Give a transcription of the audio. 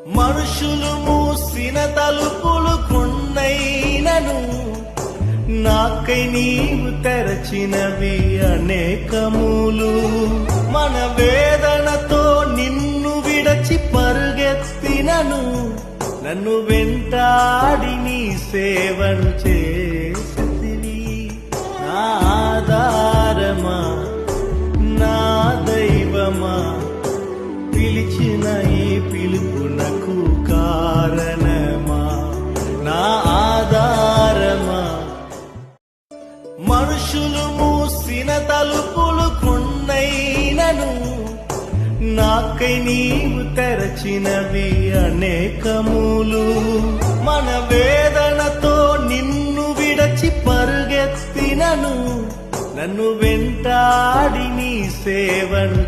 మనుషులు మూసిన తలుపులు కొన్నైనను నాకై నీవు తెరచినవి అనేకములు. మన వేదనతో నిన్ను విడచి పరుగెత్తినను నన్ను వెంటాడి నీ సేవను చేసితివి. నా ఆధారమా, నా దైవమా, పిలిచిన ఈ పిలుపునకు కారణమా, నా ఆధారమా. మనుషులు మూసిన తలుపులు కొన్నైనను నాకై నీవు తెరచినవి అనేకములు. మన వేదనతో నిన్ను విడచి పరుగెత్తినను నన్ను వెంటాడి నీ సేవను